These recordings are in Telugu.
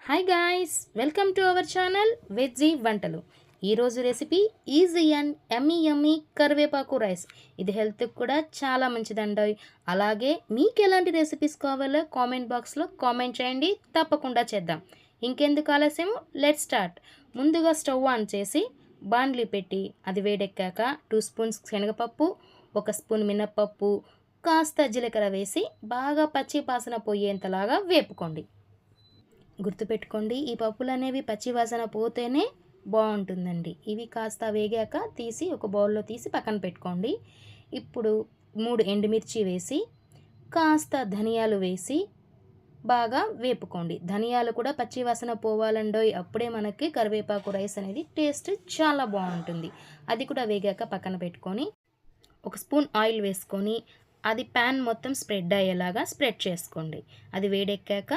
Hi guys, welcome to our channel veggie వంటలు. ఈరోజు రెసిపీ ఈజీ అండ్ యమ్మీ యమ్మీ కరివేపాకు రైస్. ఇది హెల్త్కి కూడా చాలా మంచిదండి. అలాగే మీకు ఎలాంటి రెసిపీస్ కావాలో కామెంట్ బాక్స్లో కామెంట్ చేయండి, తప్పకుండా చేద్దాం. ఇంకెందుకు ఆలస్యం, లెట్ స్టార్ట్. ముందుగా స్టవ్ ఆన్ చేసి బాండ్లీ పెట్టి అది వేడెక్కాక 2 స్పూన్స్ శనగపప్పు, 1 స్పూన్ మినప్పప్పు, కాస్త జీలకర్ర వేసి బాగా పచ్చి వాసన పోయేంతలాగా వేపుకోండి. గుర్తుపెట్టుకోండి, ఈ పప్పులు అనేవి పచ్చి వాసన పోతేనే బాగుంటుందండి. ఇవి కాస్త వేగాక తీసి ఒక బౌల్లో తీసి పక్కన పెట్టుకోండి. ఇప్పుడు 3 ఎండుమిర్చి వేసి కాస్త ధనియాలు వేసి బాగా వేపుకోండి. ధనియాలు కూడా పచ్చి వాసన పోవాలండోయ్, అప్పుడే మనకి కరివేపాకు రైస్ అనేది టేస్ట్ చాలా బాగుంటుంది. అది కూడా వేగాక పక్కన పెట్టుకొని 1 స్పూన్ ఆయిల్ వేసుకొని అది ప్యాన్ మొత్తం స్ప్రెడ్ అయ్యేలాగా స్ప్రెడ్ చేసుకోండి. అది వేడెక్కాక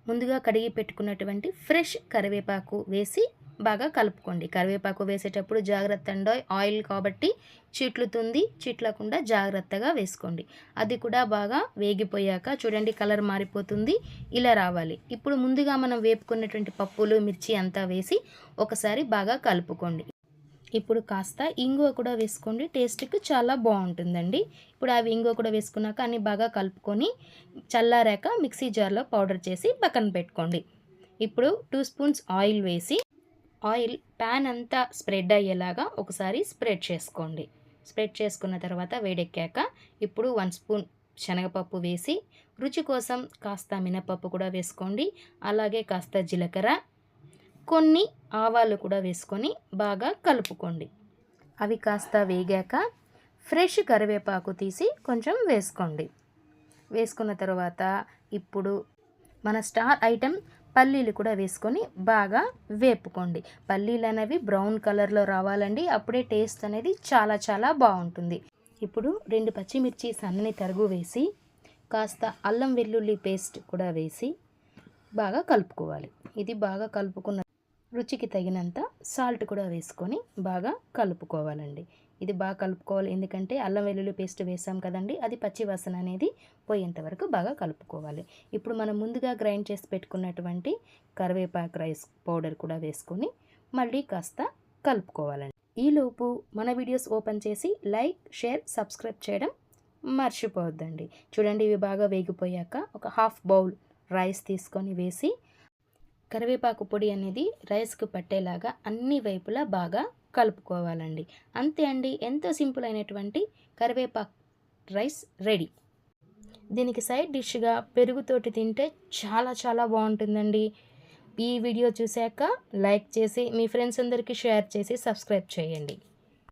ముందుగా కడిగి పెట్టుకున్నటువంటి ఫ్రెష్ కరివేపాకు వేసి బాగా కలుపుకోండి. కరివేపాకు వేసేటప్పుడు జాగ్రత్త అండోయ్, ఆయిల్ కాబట్టి చిట్లకుండా జాగ్రత్తగా వేసుకోండి. అది కూడా బాగా వేగిపోయాక చూడండి, కలర్ మారిపోతుంది, ఇలా రావాలి. ఇప్పుడు ముందుగా మనం వేపుకున్నటువంటి పప్పులు మిర్చి అంతా వేసి ఒకసారి బాగా కలుపుకోండి. ఇప్పుడు కాస్త ఇంగువ కూడా వేసుకోండి, టేస్ట్కి చాలా బాగుంటుందండి. ఇప్పుడు అవి ఇంగువ కూడా వేసుకున్నాక అన్నీ బాగా కలుపుకొని చల్లారాక మిక్సీ జార్లో పౌడర్ చేసి పక్కన పెట్టుకోండి. ఇప్పుడు 2 స్పూన్స్ ఆయిల్ వేసి ఆయిల్ ప్యాన్ అంతా స్ప్రెడ్ అయ్యేలాగా ఒకసారి స్ప్రెడ్ చేసుకోండి. స్ప్రెడ్ చేసుకున్న తర్వాత వేడెక్కాక ఇప్పుడు 1 స్పూన్ శనగపప్పు వేసి రుచి కోసం కాస్త మినపప్పు కూడా వేసుకోండి. అలాగే కాస్త జీలకర్ర, కొన్ని ఆవాలు కూడా వేసుకొని బాగా కలుపుకోండి. అవి కాస్త వేగాక ఫ్రెష్ కరివేపాకు తీసి కొంచెం వేసుకోండి. వేసుకున్న తర్వాత ఇప్పుడు మన స్టార్ ఐటెం పల్లీలు కూడా వేసుకొని బాగా వేపుకోండి. పల్లీలు అనేవి బ్రౌన్ కలర్లో రావాలండి, అప్పుడే టేస్ట్ అనేది చాలా చాలా బాగుంటుంది. ఇప్పుడు 2 పచ్చిమిర్చి సన్నని తరుగు వేసి కాస్త అల్లం వెల్లుల్లి పేస్ట్ కూడా వేసి బాగా కలుపుకోవాలి. ఇది బాగా కలుపుకున్న రుచికి తగినంత సాల్ట్ కూడా వేసుకొని బాగా కలుపుకోవాలండి. ఇది బాగా కలుపుకోవాలి, ఎందుకంటే అల్లం వెల్లుల్లి పేస్ట్ వేసాం కదండి, అది పచ్చి వాసన అనేది పోయేంత వరకు బాగా కలుపుకోవాలి. ఇప్పుడు మనం ముందుగా గ్రైండ్ చేసి పెట్టుకున్నటువంటి కరివేపాకు రైస్ పౌడర్ కూడా వేసుకొని మళ్ళీ కాస్త కలుపుకోవాలండి. ఈలోపు మన వీడియోస్ ఓపెన్ చేసి లైక్, షేర్, సబ్స్క్రైబ్ చేయడం మర్చిపోవద్దండి. చూడండి, ఇవి బాగా వేగిపోయాక ఒక హాఫ్ బౌల్ రైస్ తీసుకొని వేసి కరివేపాకు పొడి అనేది రైస్కు పట్టేలాగా అన్ని వైపులా బాగా కలుపుకోవాలండి. అంతే అండి, ఎంతో సింపుల్ అయినటువంటి కరివేపాకు రైస్ రెడీ. దీనికి సైడ్ డిష్గా పెరుగుతోటి తింటే చాలా చాలా బాగుంటుందండి. ఈ వీడియో చూశాక లైక్ చేసి మీ ఫ్రెండ్స్ అందరికీ షేర్ చేసి సబ్స్క్రైబ్ చేయండి.